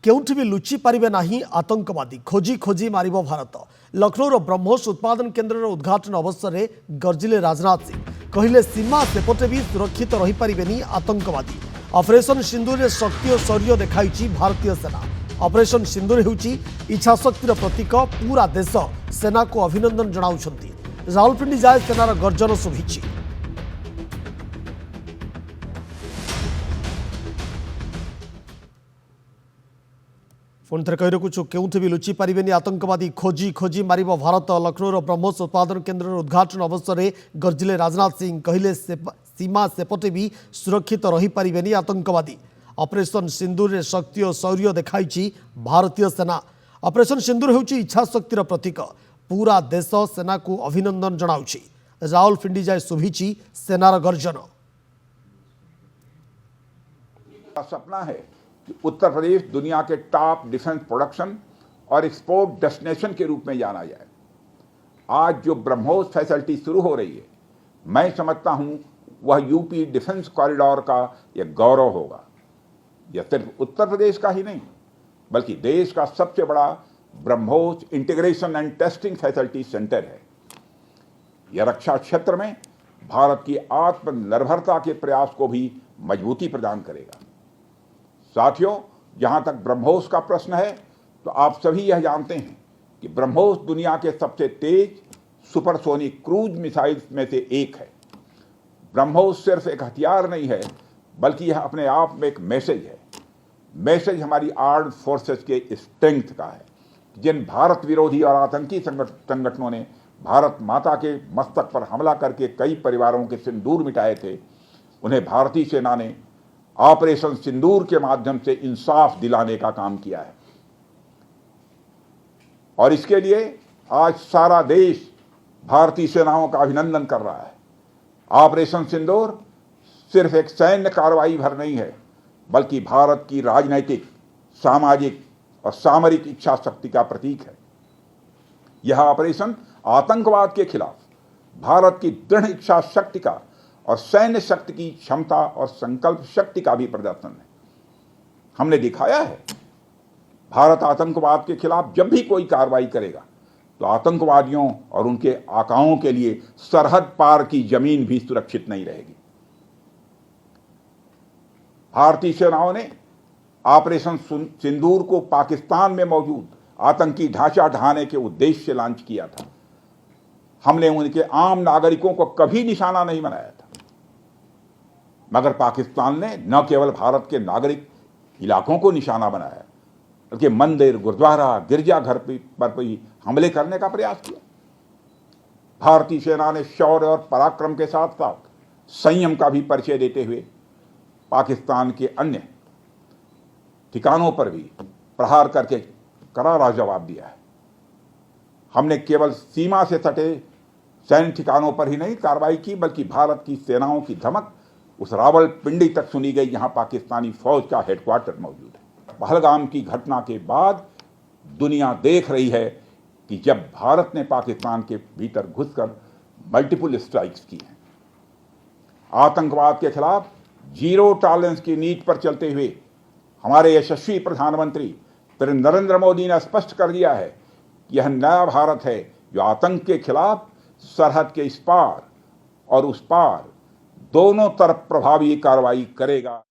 केउठी भी लुचि पारिबे नाही आतंकवादी खोजी खोजी मारिबो भारत। लखनऊर ब्रह्मोस उत्पादन केन्द्र उद्घाटन अवसर में गर्जिले राजनाथ सिंह कहले सीमा सेपटे भी सुरक्षित रही पारिबेनी आतंकवादी। ऑपरेशन सिंदूर रे शक्ति और शौर्य देखाई भारतीय सेना। ऑपरेशन सिंदूर हेउची इच्छाशक्तिर प्रतीक। पूरा देश सेना को अभिनंदन जनाउछंती। रावलपिंडी जाए सेनार गर्जन शुभिछि। पुणी थे कही रखुचु केउठी भी लुचि पारिबेनी आतंकवादी खोजी खोजी मारिबो भारत। लखनऊर ब्रह्मोस उत्पादन केन्द्र उद्घाटन अवसर में गर्जिले राजनाथ सिंह कहले सीमा सेपटे भी सुरक्षित रही पारिबेनी आतंकवादी। ऑपरेशन सिंदूर रे शक्ति और शौर्य देखाई भारतीय सेना। ऑपरेशन सिंदूर हेउची इच्छाशक्तिर प्रतीक। पूरा देश सेना को अभिनंदन जनाउछि। रावलपिंडी जाए शुभिछि सेनार गर्जन। सपना है कि उत्तर प्रदेश दुनिया के टॉप डिफेंस प्रोडक्शन और एक्सपोर्ट डेस्टिनेशन के रूप में जाना जाए। आज जो ब्रह्मोस फैसिलिटी शुरू हो रही है, मैं समझता हूं वह यूपी डिफेंस कॉरिडोर का एक गौरव होगा। यह सिर्फ उत्तर प्रदेश का ही नहीं बल्कि देश का सबसे बड़ा BrahMos integration and testing facility centre है। यह रक्षा क्षेत्र में भारत की आत्मनिर्भरता के प्रयास को भी मजबूती प्रदान करेगा। साथियों, जहां तक ब्रह्मोस का प्रश्न है तो आप सभी यह जानते हैं कि ब्रह्मोस दुनिया के सबसे तेज सुपरसोनिक क्रूज मिसाइल्स में से एक है। ब्रह्मोस सिर्फ एक हथियार नहीं है बल्कि यह अपने आप में एक मैसेज है। मैसेज हमारी आर्म्ड फोर्सेस के स्ट्रेंथ का है। जिन भारत विरोधी और आतंकी संगठनों ने भारत माता के मस्तक पर हमला करके कई परिवारों के सिंदूर मिटाए थे, उन्हें भारतीय सेना ने ऑपरेशन सिंदूर के माध्यम से इंसाफ दिलाने का काम किया है। और इसके लिए आज सारा देश भारतीय सेनाओं का अभिनंदन कर रहा है। ऑपरेशन सिंदूर सिर्फ एक सैन्य कार्रवाई भर नहीं है बल्कि भारत की राजनैतिक, सामाजिक और सामरिक इच्छा शक्ति का प्रतीक है। यह ऑपरेशन आतंकवाद के खिलाफ भारत की दृढ़ इच्छा शक्ति का और सैन्य शक्ति की क्षमता और संकल्प शक्ति का भी प्रदर्शन है। हमने दिखाया है भारत आतंकवाद के खिलाफ जब भी कोई कार्रवाई करेगा तो आतंकवादियों और उनके आकाओं के लिए सरहद पार की जमीन भी सुरक्षित नहीं रहेगी। भारतीय सेनाओं ने ऑपरेशन सिंदूर को पाकिस्तान में मौजूद आतंकी ढांचा ढहाने के उद्देश्य से लॉन्च किया था। हमने उनके आम नागरिकों को कभी निशाना नहीं बनाया था, मगर पाकिस्तान ने न केवल भारत के नागरिक इलाकों को निशाना बनाया बल्कि मंदिर, गुरुद्वारा, गिरजाघर पर भी हमले करने का प्रयास किया। भारतीय सेना ने शौर्य और पराक्रम के साथ साथ संयम का भी परिचय देते हुए पाकिस्तान के अन्य ठिकानों पर भी प्रहार करके करारा जवाब दिया है। हमने केवल सीमा से सटे सैन्य ठिकानों पर ही नहीं कार्रवाई की बल्कि भारत की सेनाओं की धमक उस रावलपिंडी तक सुनी गई जहां पाकिस्तानी फौज का हेडक्वार्टर मौजूद है। पहलगाम की घटना के बाद दुनिया देख रही है कि जब भारत ने पाकिस्तान के भीतर घुसकर मल्टीपल स्ट्राइक्स की हैं, आतंकवाद के खिलाफ जीरो टॉलरेंस की नीति पर चलते हुए हमारे यशस्वी प्रधानमंत्री नरेंद्र मोदी ने स्पष्ट कर दिया है कि यह नया भारत है जो आतंक के खिलाफ सरहद के इस पार और उस पार दोनों तरफ प्रभावी कार्रवाई करेगा।